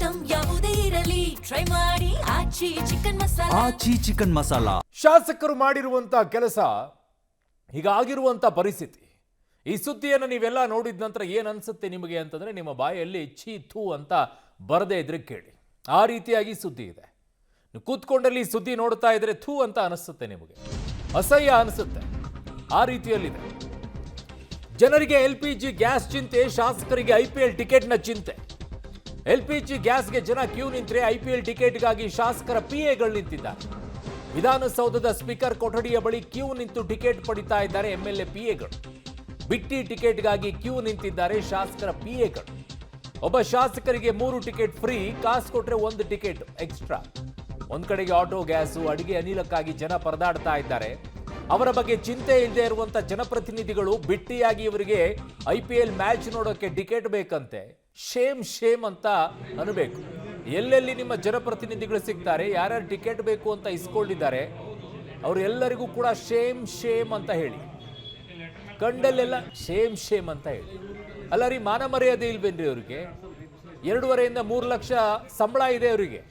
Item ಯಾವುದೇ ಇರಲಿ try ಮಾಡಿ ಆಚಿ ಚಿಕನ್ ಮಸಾಲಾ. ಶಾಸಕರು ಮಾಡಿರುವಂತ ಕೆಲಸ, ಹೀಗಾಗಿರುವಂತ ಪರಿಸ್ಥಿತಿ, ಈ ಸುದ್ದಿಯನ್ನು ನೀವೆಲ್ಲ ನೋಡಿದ ನಂತರ ಏನ್ ಅನ್ಸುತ್ತೆ ನಿಮಗೆ ಅಂತಂದ್ರೆ ನಿಮ್ಮ ಬಾಯಲ್ಲಿ ಛೀ ಥೂ ಅಂತ ಬರದೇ ಇದ್ರೆ ಕೇಳಿ. ಆ ರೀತಿಯಾಗಿ ಸುದ್ದಿ ಇದೆ. ನೀವು ಕೂತ್ಕೊಂಡಲ್ಲಿ ಸುದ್ದಿ ನೋಡ್ತಾ ಇದ್ರೆ ಥೂ ಅಂತ ಅನಿಸುತ್ತೆ, ನಿಮಗೆ ಅಸಹ್ಯ ಅನಿಸುತ್ತೆ. ಆ ರೀತಿಯಲ್ಲಿದೆ. ಜನರಿಗೆ LPG ಗ್ಯಾಸ್ ಚಿಂತೆ, ಶಾಸಕರಿಗೆ IPL ಟಿಕೆಟ್ನ ಚಿಂತೆ. LPG ಗ್ಯಾಸ್ಗೆ ಜನ ಕ್ಯೂ ನಿಂತರೆ IPL ಟಿಕೆಟ್ಗಾಗಿ ಶಾಸಕರ PAಗಳು ನಿಂತಿದ್ದಾರೆ. ವಿಧಾನಸೌಧದ ಸ್ಪೀಕರ್ ಕೊಠಡಿಯ ಬಳಿ ಕ್ಯೂ ನಿಂತು ಟಿಕೆಟ್ ಪಡಿತಾ ಇದ್ದಾರೆ MLA PAಗಳು. ಬಿಟ್ಟಿ ಟಿಕೆಟ್ಗಾಗಿ ಕ್ಯೂ ನಿಂತಿದ್ದಾರೆ ಶಾಸಕರ PAಗಳು. ಒಬ್ಬ ಶಾಸಕರಿಗೆ 3 ಟಿಕೆಟ್ ಫ್ರೀ, ಕಾಸು ಕೊಟ್ರೆ 1 ಟಿಕೆಟ್ ಎಕ್ಸ್ಟ್ರಾ. ಒಂದ್ ಕಡೆಗೆ ಆಟೋ, ಗ್ಯಾಸು, ಅಡಿಗೆ ಅನಿಲಕ್ಕಾಗಿ ಜನ ಪರದಾಡ್ತಾ ಇದ್ದಾರೆ. ಅವರ ಬಗ್ಗೆ ಚಿಂತೆ ಇಲ್ಲದೆ ಇರುವಂತ ಜನಪ್ರತಿನಿಧಿಗಳು ಬಿಟ್ಟಿಯಾಗಿ ಇವರಿಗೆ IPL ಮ್ಯಾಚ್ ನೋಡೋಕೆ ಟಿಕೆಟ್ ಬೇಕಂತೆ. ಶೇಮ್ ಅಂತ ಅನ್ಬೇಕು. ಎಲ್ಲೆಲ್ಲಿ ನಿಮ್ಮ ಜನಪ್ರತಿನಿಧಿಗಳು ಸಿಗ್ತಾರೆ, ಯಾರ್ಯಾರು ಟಿಕೆಟ್ ಬೇಕು ಅಂತ ಇಸ್ಕೊಂಡಿದ್ದಾರೆ, ಅವರೆಲ್ಲರಿಗೂ ಕೂಡ ಶೇಮ್ ಅಂತ ಹೇಳಿ. ಕಂಡಲ್ಲೆಲ್ಲ ಶೇಮ್ ಅಂತ ಹೇಳಿ. ಅಲ್ಲ ರೀ, ಮಾನ ಮರ್ಯಾದೆ ಇಲ್ವೇನ್ರಿ ಅವ್ರಿಗೆ? 2.5 3 ಲಕ್ಷ ಸಂಬಳ ಇದೆ ಅವರಿಗೆ.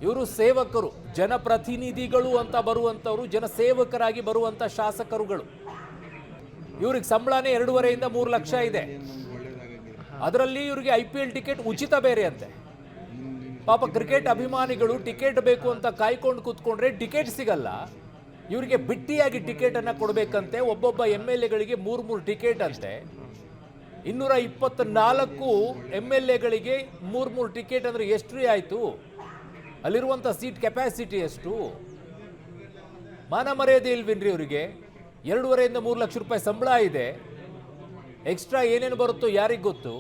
ಇವರು ಸೇವಕರು, ಜನಪ್ರತಿನಿಧಿಗಳು ಅಂತ ಬರುವಂಥವ್ರು, ಜನಸೇವಕರಾಗಿ ಬರುವಂಥ ಶಾಸಕರುಗಳು. ಇವ್ರಿಗೆ ಸಂಬಳನೇ 2.5 3 ಲಕ್ಷ ಇದೆ. ಅದರಲ್ಲಿ ಇವರಿಗೆ IPL ಟಿಕೆಟ್ ಉಚಿತ ಬೇರೆ ಅಂತೆ. ಪಾಪ ಕ್ರಿಕೆಟ್ ಅಭಿಮಾನಿಗಳು ಟಿಕೆಟ್ ಬೇಕು ಅಂತ ಕಾಯ್ಕೊಂಡು ಕೂತ್ಕೊಂಡ್ರೆ ಟಿಕೆಟ್ ಸಿಗಲ್ಲ. ಇವರಿಗೆ ಬಿಟ್ಟಿಯಾಗಿ ಟಿಕೆಟ್ ಅನ್ನ ಕೊಡಬೇಕಂತೆ. ಒಬ್ಬೊಬ್ಬ MLAಗಳಿಗೆ 3 ಟಿಕೆಟ್ ಅಂತೆ. 224 MLAಗಳಿಗೆ 3 ಟಿಕೆಟ್ ಅಂದ್ರೆ ಎಷ್ಟು ಆಯ್ತು? ಅಲ್ಲಿರುವಂಥ ಸೀಟ್ ಕೆಪಾಸಿಟಿ ಎಷ್ಟು? ಮಾನ ಮರ್ಯಾದೆ ಇಲ್ವೇನ್ರಿ ಅವರಿಗೆ? 2.5 3 ಲಕ್ಷ ರೂಪಾಯಿ ಸಂಬಳ ಇದೆ. ಎಕ್ಸ್ಟ್ರಾ ಏನೇನು ಬರುತ್ತೋ ಯಾರಿಗೆ ಗೊತ್ತು.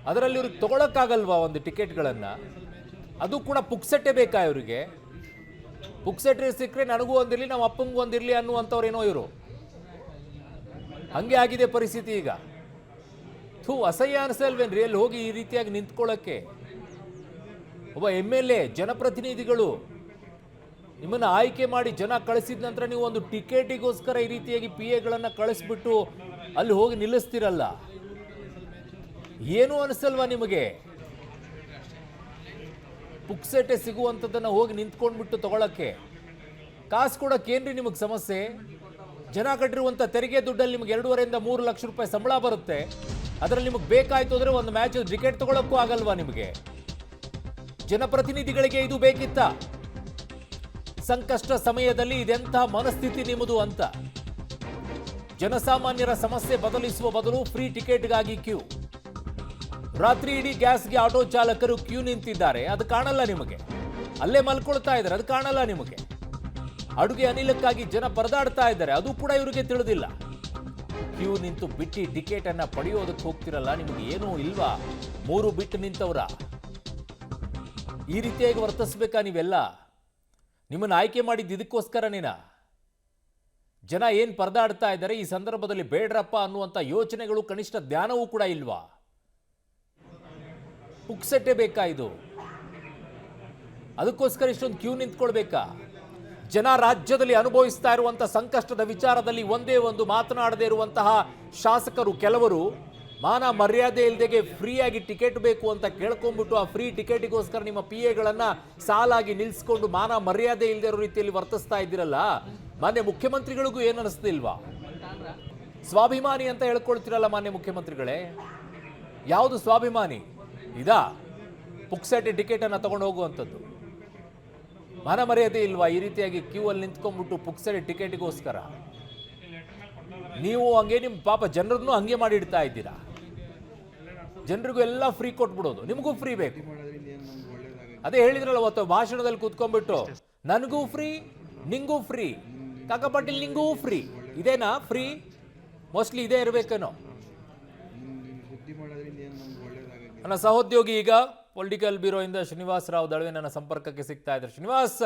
ಅದರಲ್ಲಿ ಇವ್ರಿಗೆ ತಗೊಳಕ್ಕಾಗಲ್ವಾ ಒಂದು ಟಿಕೆಟ್ಗಳನ್ನು? ಅದು ಕೂಡ ಪುಕ್ಸಟ್ಟೆ ಬೇಕಾ ಇವರಿಗೆ? ಪುಕ್ಸಟ್ಟೆ ಸಿಕ್ಕರೆ ನನಗೂ ಒಂದಿರಲಿ, ನಮ್ಮ ಅಪ್ಪಂಗೂ ಒಂದಿರಲಿ ಅನ್ನುವಂಥವ್ರೇನೋ ಇವರು. ಹಂಗೆ ಆಗಿದೆ ಪರಿಸ್ಥಿತಿ ಈಗ. ಅಸಹ್ಯ ಅನಿಸಲ್ವೇನ್ರಿ ಅಲ್ಲಿ ಹೋಗಿ ಈ ರೀತಿಯಾಗಿ ನಿಂತ್ಕೊಳ್ಳೋಕ್ಕೆ? ಒಬ್ಬ MLA, ಜನಪ್ರತಿನಿಧಿಗಳು ನಿಮ್ಮನ್ನು ಆಯ್ಕೆ ಮಾಡಿ ಜನ ಕಳಿಸಿದ ನಂತರ ನೀವು ಒಂದು ಟಿಕೆಟಿಗೋಸ್ಕರ ಈ ರೀತಿಯಾಗಿ PAಗಳನ್ನು ಕಳಿಸ್ಬಿಟ್ಟು ಅಲ್ಲಿ ಹೋಗಿ ನಿಲ್ಲಿಸ್ತಿರಲ್ಲ. ಏನು ಅನಿಸಲ್ವಾ ನಿಮಗೆ? ಪುಕ್ಸೆಟೆ ಸಿಗುವಂಥದ್ದನ್ನು ಹೋಗಿ ನಿಂತ್ಕೊಂಡ್ಬಿಟ್ಟು ತಗೊಳಕ್ಕೆ, ಕಾಸು ಕೊಡೋಕೆ ಏನ್ರಿ ನಿಮಗೆ ಸಮಸ್ಯೆ? ಜನ ಕಟ್ಟಿರುವಂಥ ತೆರಿಗೆ ದುಡ್ಡಲ್ಲಿ ನಿಮಗೆ 2.5 3 ಲಕ್ಷ ರೂಪಾಯಿ ಸಂಬಳ ಬರುತ್ತೆ. ಅದರಲ್ಲಿ ನಿಮಗೆ ಬೇಕಾಯ್ತು ಅಂದರೆ ಒಂದು ಮ್ಯಾಚ್ ಟಿಕೆಟ್ ತಗೊಳಕ್ಕೂ ಆಗಲ್ವಾ ನಿಮಗೆ? ಜನಪ್ರತಿನಿಧಿಗಳಿಗೆ ಇದು ಬೇಕಿತ್ತ? ಸಂಕಷ್ಟ ಸಮಯದಲ್ಲಿ ಇದೆಂಥ ಮನಸ್ಥಿತಿ ನಿಮ್ಮದು ಅಂತ. ಜನಸಾಮಾನ್ಯರ ಸಮಸ್ಯೆ ಬದಲಿಸುವ ಬದಲು ಫ್ರೀ ಟಿಕೆಟ್ಗಾಗಿ ಕ್ಯೂ. ರಾತ್ರಿ ಇಡೀ ಗ್ಯಾಸ್ಗೆ ಆಟೋ ಚಾಲಕರು ಕ್ಯೂ ನಿಂತಿದ್ದಾರೆ, ಅದು ಕಾಣಲ್ಲ ನಿಮಗೆ. ಅಲ್ಲೇ ಮಲ್ಕೊಳ್ತಾ ಇದ್ದಾರೆ, ಅದು ಕಾಣಲ್ಲ ನಿಮಗೆ. ಅಡುಗೆ ಅನಿಲಕ್ಕಾಗಿ ಜನ ಪರದಾಡ್ತಾ ಇದ್ದಾರೆ, ಅದು ಕೂಡ ಇವರಿಗೆ ತಿಳಿದಿಲ್ಲ. ಕ್ಯೂ ನಿಂತು ಬಿಟ್ಟಿ ಟಿಕೆಟ್ ಅನ್ನ ಪಡೆಯೋದಕ್ಕೆ ಹೋಗ್ತಿರಲ್ಲ, ನಿಮಗೆ ಏನೂ ಇಲ್ವಾ? 3 ಬಿಟ್ಟು ನಿಂತವ್ರ? ಈ ರೀತಿಯಾಗಿ ವರ್ತಿಸ್ಬೇಕಾ ನೀವೆಲ್ಲ? ನಿಮ್ಮನ್ನು ಆಯ್ಕೆ ಮಾಡಿದ್ದು ಇದಕ್ಕೋಸ್ಕರನೇನಾ? ಜನ ಏನು ಪರದಾಡ್ತಾ ಇದ್ದಾರೆ ಈ ಸಂದರ್ಭದಲ್ಲಿ ಬೇಡ್ರಪ್ಪ ಅನ್ನುವಂಥ ಯೋಚನೆಗಳು, ಕನಿಷ್ಠ ಜ್ಞಾನವೂ ಕೂಡ ಇಲ್ವಾ? ಪುಕ್ಸಟ್ಟೆ ಬೇಕಾ ಇದು? ಅದಕ್ಕೋಸ್ಕರ ಇಷ್ಟೊಂದು ಕ್ಯೂ ನಿಂತ್ಕೊಳ್ಬೇಕಾ? ಜನ ರಾಜ್ಯದಲ್ಲಿ ಅನುಭವಿಸ್ತಾ ಇರುವಂಥ ಸಂಕಷ್ಟದ ವಿಚಾರದಲ್ಲಿ ಒಂದೇ ಒಂದು ಮಾತನಾಡದೇ ಇರುವಂತಹ ಶಾಸಕರು ಕೆಲವರು ಮಾನ ಮರ್ಯಾದೆ ಇಲ್ದೆಗೆ ಫ್ರೀಯಾಗಿ ಟಿಕೆಟ್ ಬೇಕು ಅಂತ ಕೇಳ್ಕೊಂಡ್ಬಿಟ್ಟು ಆ ಫ್ರೀ ಟಿಕೆಟಿಗೋಸ್ಕರ ನಿಮ್ಮ PAಗಳನ್ನು ಸಾಲಾಗಿ ನಿಲ್ಲಿಸ್ಕೊಂಡು ಮಾನ ಮರ್ಯಾದೆ ಇಲ್ಲದೆ ಇರೋ ರೀತಿಯಲ್ಲಿ ವರ್ತಿಸ್ತಾ ಇದ್ದೀರಲ್ಲ. ಮಾನ್ಯ ಮುಖ್ಯಮಂತ್ರಿಗಳಿಗೂ ಏನು ಅನಿಸ್ತಿಲ್ವಾ? ಸ್ವಾಭಿಮಾನಿ ಅಂತ ಹೇಳ್ಕೊಳ್ತಿರಲ್ಲ ಮಾನ್ಯ ಮುಖ್ಯಮಂತ್ರಿಗಳೇ. ಯಾವುದು ಸ್ವಾಭಿಮಾನಿ? ಇದಾ ಪುಕ್ಸಟ್ಟೆ ಟಿಕೆಟ್ ಅನ್ನ ತಗೊಂಡು ಹೋಗುವಂಥದ್ದು? ಮಾನ ಮರ್ಯಾದೆ ಇಲ್ವಾ ಈ ರೀತಿಯಾಗಿ ಕ್ಯೂ ಅಲ್ಲಿ ನಿಂತ್ಕೊಂಡ್ಬಿಟ್ಟು ಪುಕ್ಸಟ್ಟೆ ಟಿಕೆಟಿಗೋಸ್ಕರ? ನೀವು ಹಂಗೆ ನಿಮ್ಮ ಪಾಪ ಜನರನ್ನು ಹಂಗೆ ಮಾಡಿ ಇಡ್ತಾ ಇದ್ದೀರಾ. ಜನರಿಗೂ ಎಲ್ಲ ಫ್ರೀ ಕೊಟ್ಬಿಡೋದು, ನಿಮಗೂ ಫ್ರೀ ಬೇಕು. ಅದೇ ಹೇಳಿದ್ರಲ್ಲ ಅವತ್ತು ಭಾಷಣದಲ್ಲಿ ಕೂತ್ಕೊಂಡ್ಬಿಟ್ಟು, ನನಗೂ ಫ್ರೀ, ನಿಂಗೂ ಫ್ರೀ, ಕಾಕಾ ಪಾಟೀಲ್ ನಿಂಗೂ ಫ್ರೀ. ಇದೇನಾ ಫ್ರೀ? ಮೋಸ್ಟ್ಲಿ ಇದೇ ಇರಬೇಕೇನೋ. ನನ್ನ ಸಹೋದ್ಯೋಗಿ ಈಗ ಪೊಲಿಟಿಕಲ್ ಬ್ಯೂರೋ ಇಂದ ಶ್ರೀನಿವಾಸ್ ರಾವ್ ದಳವೆ ನನ್ನ ಸಂಪರ್ಕಕ್ಕೆ ಸಿಗ್ತಾ ಇದ್ದಾರೆ. ಶ್ರೀನಿವಾಸ್,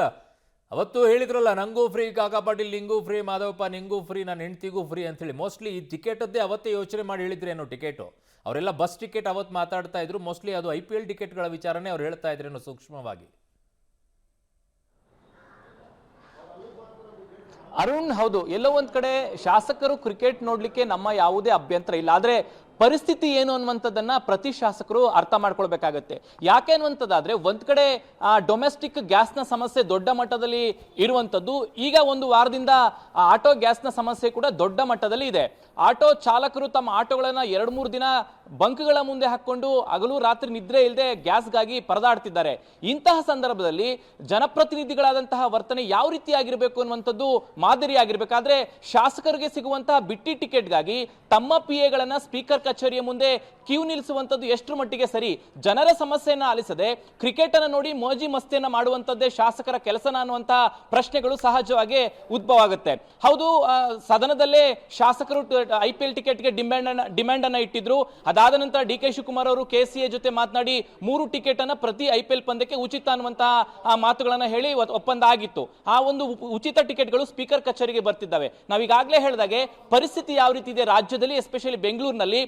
ಅವತ್ತು ಹೇಳಿದ್ರಲ್ಲ ನಂಗೂ ಫ್ರೀ, ಕಾಕಾ ಪಾಟೀಲ್ ನಿಂಗೂ ಫ್ರೀ, ಮಾಧವಪ್ಪ ನಿಂಗೂ ಫ್ರೀ, ನನ್ನ ಹೆಂಡ್ತಿಗೂ ಫ್ರೀ ಅಂತೇಳಿ. ಮೋಸ್ಟ್ಲಿ ಈ ಟಿಕೆಟದ್ದೇ ಅವತ್ತೇ ಯೋಚನೆ ಮಾಡಿ ಹೇಳಿದ್ರೇನೋ ಟಿಕೆಟು. ಅವರೆಲ್ಲ ಬಸ್ ಟಿಕೆಟ್ ಅವತ್ತು ಮಾತಾಡ್ತಾ ಇದ್ರು. ಮೋಸ್ಟ್ಲಿ ಅದು IPL ಟಿಕೆಟ್ಗಳ ವಿಚಾರನೇ ಅವ್ರು ಹೇಳ್ತಾ ಇದ್ರೇನೋ ಸೂಕ್ಷ್ಮವಾಗಿ. ಅರುಣ್, ಹೌದು, ಎಲ್ಲೋ ಒಂದ್ ಕಡೆ ಶಾಸಕರು ಕ್ರಿಕೆಟ್ ನೋಡ್ಲಿಕ್ಕೆ ನಮ್ಮ ಯಾವುದೇ ಅಭ್ಯಂತರ ಇಲ್ಲ. ಆದ್ರೆ ಪರಿಸ್ಥಿತಿ ಏನು ಅನ್ನುವಂಥದ್ದನ್ನ ಪ್ರತಿ ಶಾಸಕರು ಅರ್ಥ ಮಾಡ್ಕೊಳ್ಬೇಕಾಗತ್ತೆ. ಯಾಕೆ ಅನ್ನುವಂಥದ್ದಾದ್ರೆ ಒಂದ್ ಕಡೆ ಡೊಮೆಸ್ಟಿಕ್ ಗ್ಯಾಸ್ನ ಸಮಸ್ಯೆ ದೊಡ್ಡ ಮಟ್ಟದಲ್ಲಿ ಇರುವಂಥದ್ದು, ಈಗ ಒಂದು ವಾರದಿಂದ ಆಟೋ ಗ್ಯಾಸ್ನ ಸಮಸ್ಯೆ ಕೂಡ ದೊಡ್ಡ ಮಟ್ಟದಲ್ಲಿ ಇದೆ. ಆಟೋ ಚಾಲಕರು ತಮ್ಮ ಆಟೋಗಳನ್ನ 2-3 ದಿನ ಬಂಕ್ಗಳ ಮುಂದೆ ಹಾಕೊಂಡು ಹಗಲು ರಾತ್ರಿ ನಿದ್ರೆ ಇಲ್ಲದೆ ಗ್ಯಾಸ್ಗಾಗಿ ಪರದಾಡ್ತಿದ್ದಾರೆ. ಇಂತಹ ಸಂದರ್ಭದಲ್ಲಿ ಜನಪ್ರತಿನಿಧಿಗಳಾದಂತಹ ವರ್ತನೆ ಯಾವ ರೀತಿಯಾಗಿರ್ಬೇಕು ಅನ್ನುವಂಥದ್ದು ಮಾದರಿಯಾಗಿರ್ಬೇಕಾದ್ರೆ ಶಾಸಕರಿಗೆ ಸಿಗುವಂತಹ ಬಿಟ್ಟಿ ಟಿಕೆಟ್ಗಾಗಿ ತಮ್ಮ ಪಿಎಗಳನ್ನ ಸ್ಪೀಕರ್ ಕಚೇರಿಯ ಮುಂದೆ ಕ್ಯೂ ನಿಲ್ಲಿಸುವಂತದ್ದು ಎಷ್ಟು ಮಟ್ಟಿಗೆ ಸರಿ? ಜನರ ಸಮಸ್ಯೆಯನ್ನ ಆಲಿಸದೆ ಕ್ರಿಕೆಟ್ ಅನ್ನು ನೋಡಿ ಮೋಜಿ ಮಸ್ತಿಯನ್ನ ಮಾಡುವಂತದ್ದೇ ಶಾಸಕರ ಕೆಲಸನ ಅನ್ನುವಂತಹ ಪ್ರಶ್ನೆಗಳು ಸಹಜವಾಗಿ ಉದ್ಭವ ಆಗುತ್ತೆ. ಹೌದು, ಸದನದಲ್ಲೇ ಶಾಸಕರು IPL ಟಿಕೆಟ್ಗೆ ಡಿಮ್ಯಾಂಡ್ ಅನ್ನ ಇಟ್ಟಿದ್ರು. ಅದಾದ ನಂತರ DK ಶಿವಕುಮಾರ್ ಅವರು KCA ಜೊತೆ ಮಾತನಾಡಿ 3 ಟಿಕೆಟ್ ಅನ್ನ ಪ್ರತಿ IPL ಪಂದ್ಯಕ್ಕೆ ಉಚಿತ ಅನ್ನುವಂತಹ ಮಾತುಗಳನ್ನ ಹೇಳಿ ಒಪ್ಪಂದ ಆಗಿತ್ತು. ಆ ಒಂದು ಉಚಿತ ಟಿಕೆಟ್ಗಳು ಸ್ಪೀಕರ್ ಕಚೇರಿಗೆ ಬರ್ತಿದ್ದಾವೆ. ನಾವೀಗಾಗಲೇ ಹೇಳಿದಾಗೆ ಪರಿಸ್ಥಿತಿ ಯಾವ ರೀತಿ ಇದೆ ರಾಜ್ಯದಲ್ಲಿ, ಎಸ್ಪೆಷಲಿ ಬೆಂಗಳೂರಿನಲ್ಲಿ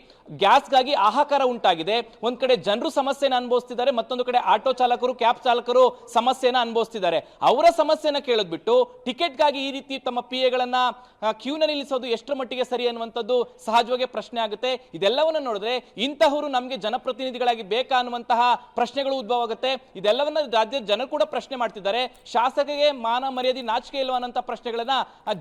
ಗ್ಯಾಸ್ಗಾಗಿ ಹಾಹಾಕಾರ ಉಂಟಾಗಿದೆ. ಒಂದ್ ಕಡೆ ಜನರು ಸಮಸ್ಯೆನ ಅನುಭವಿಸ್ತಿದ್ದಾರೆ, ಮತ್ತೊಂದು ಕಡೆ ಆಟೋ ಚಾಲಕರು, ಕ್ಯಾಬ್ ಚಾಲಕರು ಸಮಸ್ಯೆನ ಅನುಭವಿಸ್ತಿದ್ದಾರೆ. ಅವರ ಸಮಸ್ಯೆನ ಕೇಳದ್ಬಿಟ್ಟು ಟಿಕೆಟ್ಗಾಗಿ ಈ ರೀತಿ ತಮ್ಮ ಪಿಎಗಳನ್ನ ಕ್ಯೂನ ನಿಲ್ಲಿಸೋದು ಎಷ್ಟರ ಮಟ್ಟಿಗೆ ಸರಿ ಅನ್ನುವಂಥದ್ದು ಸಹಜವಾಗಿ ಪ್ರಶ್ನೆ ಆಗುತ್ತೆ. ಇದೆಲ್ಲವನ್ನ ನೋಡಿದ್ರೆ ಇಂತಹವರು ನಮಗೆ ಜನಪ್ರತಿನಿಧಿಗಳಾಗಿ ಬೇಕಾ ಅನ್ನುವಂತಹ ಪ್ರಶ್ನೆಗಳು ಉದ್ಭವ ಆಗುತ್ತೆ. ಇದೆಲ್ಲವನ್ನ ರಾಜ್ಯದ ಜನರು ಕೂಡ ಪ್ರಶ್ನೆ ಮಾಡ್ತಿದ್ದಾರೆ. ಶಾಸಕರಿಗೆ ಮಾನ ಮರ್ಯಾದೆ ನಾಚಿಕೆ ಇಲ್ವಾ ಅನ್ನೋ ಪ್ರಶ್ನೆಗಳನ್ನ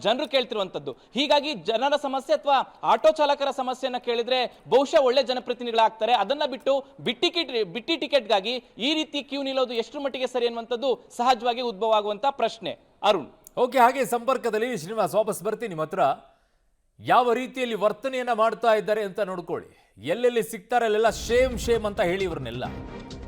ಜನರು ಕೇಳ್ತಿರುವಂತದ್ದು. ಹೀಗಾಗಿ ಜನರ ಸಮಸ್ಯೆ ಅಥವಾ ಆಟೋ ಚಾಲಕರ ಸಮಸ್ಯೆಯನ್ನ ಕೇಳಿದ್ರೆ ಬಹುಶಃ ಒಳ್ಳೆ ಜನಪ್ರತಿನಿಧಿಗಳಾಗ್ತಾರೆ. ಅದನ್ನ ಬಿಟ್ಟು ಬಿಟ್ಟಿ ಟಿಕೆಟ್ಗಾಗಿ ಈ ರೀತಿ ಕ್ಯೂ ನಿಲ್ಲೋದು ಎಷ್ಟು ಮಟ್ಟಿಗೆ ಸರಿ ಅನ್ನುವಂಥದ್ದು ಸಹಜವಾಗಿ ಉದ್ಭವ ಆಗುವಂತ ಪ್ರಶ್ನೆ. ಅರುಣ್, ಓಕೆ, ಹಾಗೆ ಸಂಪರ್ಕದಲ್ಲಿ ಶ್ರೀನಿವಾಸ್ ವಾಪಸ್ ಬರ್ತೀನಿ ನಿಮ್ಮ ಹತ್ರ. ಯಾವ ರೀತಿಯಲ್ಲಿ ವರ್ತನೆಯನ್ನ ಮಾಡ್ತಾ ಇದ್ದಾರೆ ಅಂತ ನೋಡ್ಕೊಳ್ಳಿ. ಎಲ್ಲೆಲ್ಲಿ ಸಿಗ್ತಾರೆ ಅಲ್ಲೆಲ್ಲ ಶೇಮ್ ಅಂತ ಹೇಳಿ ಇವ್ರನ್ನೆಲ್ಲ